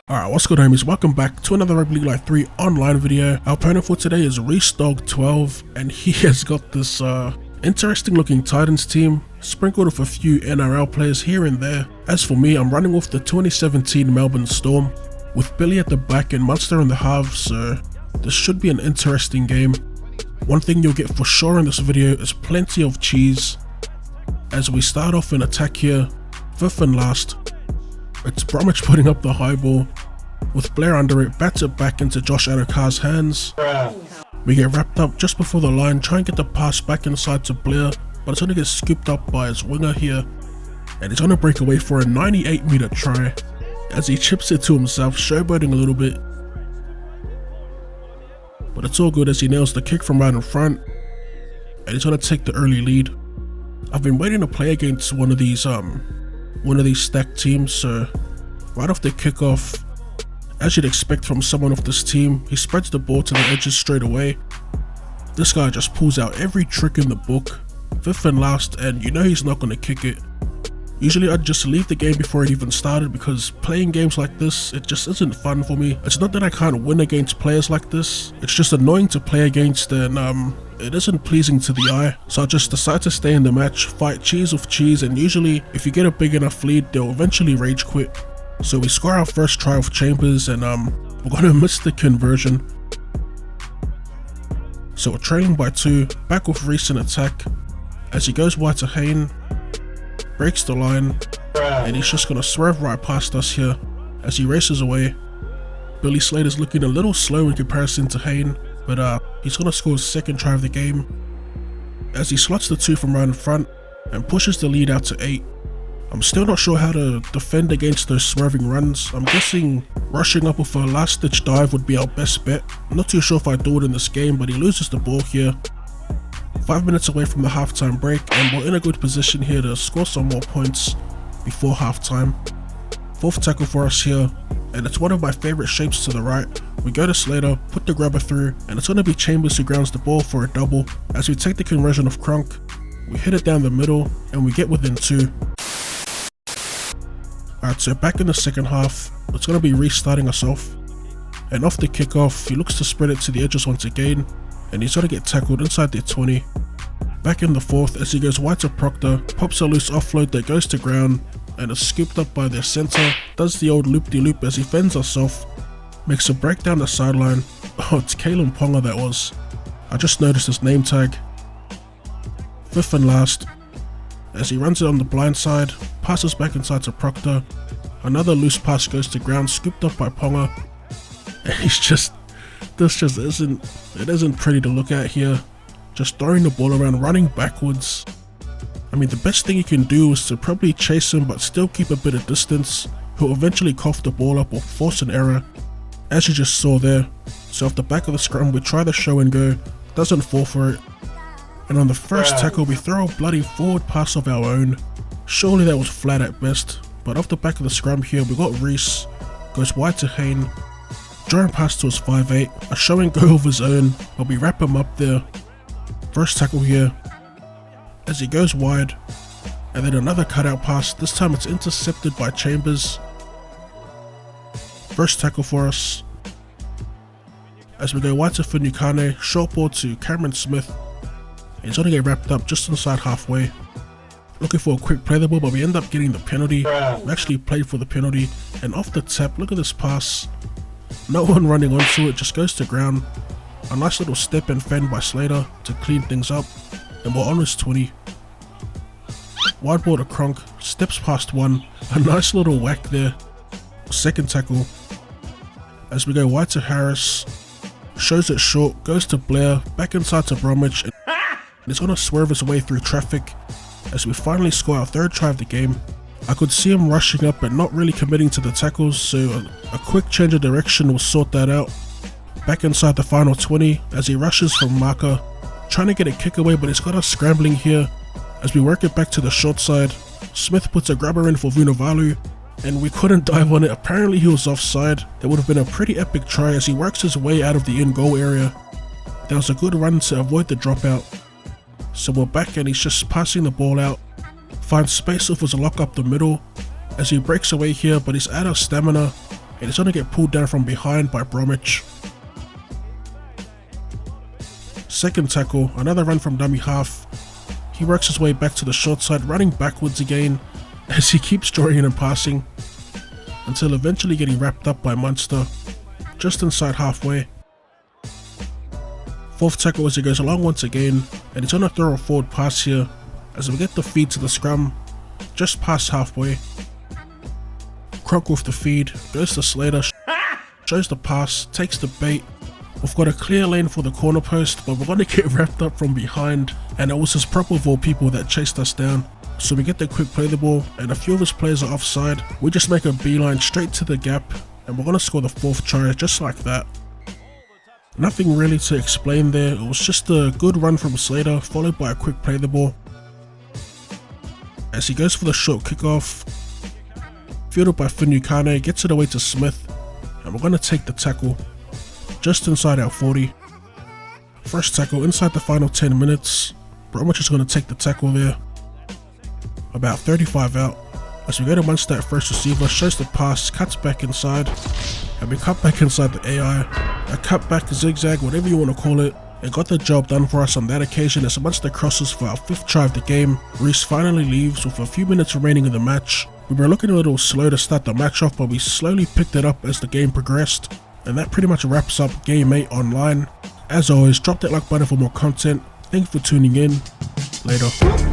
Alright, what's good homies, welcome back to another RLL3 online video. Our opponent for today is RLL3 and he has got this interesting looking Titans team, sprinkled with a few NRL players here and there. As for me, I'm running with the 2017 Melbourne Storm, with Billy at the back and Munster in the halves, so this should be an interesting game. One thing you'll get for sure in this video is plenty of cheese. As we start off in attack here, fifth and last. It's Bromwich putting up the high ball, with Blair under it, bats it back into Josh Adokar's hands. We get wrapped up just before the line, try and get the pass back inside to Blair, but it's going to get scooped up by his winger here, and he's going to break away for a 98-meter try, as he chips it to himself, showboating a little bit. But it's all good as he nails the kick from right in front, and he's going to take the early lead. I've been waiting to play against one of these stacked teams, so right off the kickoff, as you'd expect from someone of this team, he spreads the ball to the edges straight away. This guy just pulls out every trick in the book, fifth and last, and you know he's not going to kick it. Usually I'd just leave the game before it even started, because playing games like this, it just isn't fun for me. It's not that I can't win against players like this, it's just annoying to play against, and it isn't pleasing to the eye. So I just decide to stay in the match, fight cheese with cheese, and usually if you get a big enough lead, they'll eventually rage quit. So we score our first try with Chambers, and we're gonna miss the conversion. So we're trailing by 2, back with Reese in attack, as he goes wide to Hayne, breaks the line, and he's just gonna swerve right past us here as he races away. Billy Slater's looking a little slow in comparison to Hayne, but he's gonna score his second try of the game as he slots the 2 from right in front and pushes the lead out to 8. I'm still not sure how to defend against those swerving runs. I'm guessing rushing up with a last ditch dive would be our best bet. I'm not too sure if I do it in this game, but he loses the ball here. 5 minutes away from the halftime break, and we're in a good position here to score some more points before halftime. Fourth tackle for us here, and it's one of my favorite shapes to the right. We go to Slater, put the grabber through, and it's going to be Chambers who grounds the ball for a double. As we take the conversion of Kronk, we hit it down the middle, and we get within 2. Alright, so back in the second half, it's going to be restarting us off. And off the kickoff, he looks to spread it to the edges once again, and he's going to get tackled inside their 20. Back in the fourth, as he goes wide to Proctor, pops a loose offload that goes to ground, and is scooped up by their centre, does the old loop-de-loop as he fends us off, makes a break down the sideline. Oh, it's Kalen Ponga that was. I just noticed his name tag. Fifth and last, as he runs it on the blind side, passes back inside to Proctor, another loose pass goes to ground, scooped up by Ponga, and this just isn't pretty to look at here, just throwing the ball around, running backwards. I mean, the best thing you can do is to probably chase him but still keep a bit of distance. He'll eventually cough the ball up or force an error, as you just saw there. So off the back of the scrum, we try the show and go, doesn't fall for it. And on the first tackle, we throw a bloody forward pass of our own. Surely that was flat at best, but off the back of the scrum here, we got Reese, goes wide to Hayne, drawing pass to his 5'8", a show and go of his own, but we wrap him up there. First tackle here, as he goes wide, and then another cutout pass, this time it's intercepted by Chambers. First tackle for us, as we go wide to Finucane, short ball to Cameron Smith. He's going to get wrapped up just inside halfway. Looking for a quick play the ball, but we end up getting the penalty. We actually played for the penalty, and off the tap, look at this pass. No one running onto it, just goes to ground. A nice little step and fend by Slater to clean things up, and we're on his 20. Wide ball to Kronk, steps past one, a nice little whack there. Second tackle, as we go wide to Harris, shows it short, goes to Blair, back inside to Bromwich, and he's going to swerve his way through traffic as we finally score our third try of the game. I could see him rushing up but not really committing to the tackles, so a quick change of direction will sort that out. Back inside the final 20 as he rushes from marker, trying to get a kick away, but he's got us scrambling here as we work it back to the short side. Smith puts a grabber in for Vunivalu, and we couldn't dive on it. Apparently he was offside. That would have been a pretty epic try as he works his way out of the in-goal area. There was a good run to avoid the dropout. So we're back and he's just passing the ball out. Finds space with his lock up the middle as he breaks away here, but he's out of stamina and he's going to get pulled down from behind by Bromwich. Second tackle, another run from dummy half. He works his way back to the short side, running backwards again as he keeps drawing and passing, until eventually getting wrapped up by Munster just inside halfway. Fourth tackle as he goes along once again, and he's going to throw a forward pass here as we get the feed to the scrum just past halfway. Croc with the feed, goes to Slater, shows the pass, takes the bait. We've got a clear lane for the corner post, but we're going to get wrapped up from behind, and it was his prop of all people that chased us down. So we get the quick play the ball, and a few of his players are offside. We just make a beeline straight to the gap, and we're going to score the fourth try just like that. Nothing really to explain there, it was just a good run from Slater, followed by a quick play the ball. As he goes for the short kickoff, fielded by Finucane, gets it away to Smith, and we're going to take the tackle just inside our 40. First tackle inside the final 10 minutes, Bromwich is going to take the tackle there. About 35 out, as we go to Munster at first receiver, shows the pass, cuts back inside, and we cut back inside the AI. A cut back, zigzag, whatever you want to call it, and got the job done for us on that occasion as Munster crosses for our 5th try of the game. Reece finally leaves with a few minutes remaining in the match. We were looking a little slow to start the match off, but we slowly picked it up as the game progressed. And that pretty much wraps up Game 8 online. As always, drop that like button for more content. Thank you for tuning in. Later.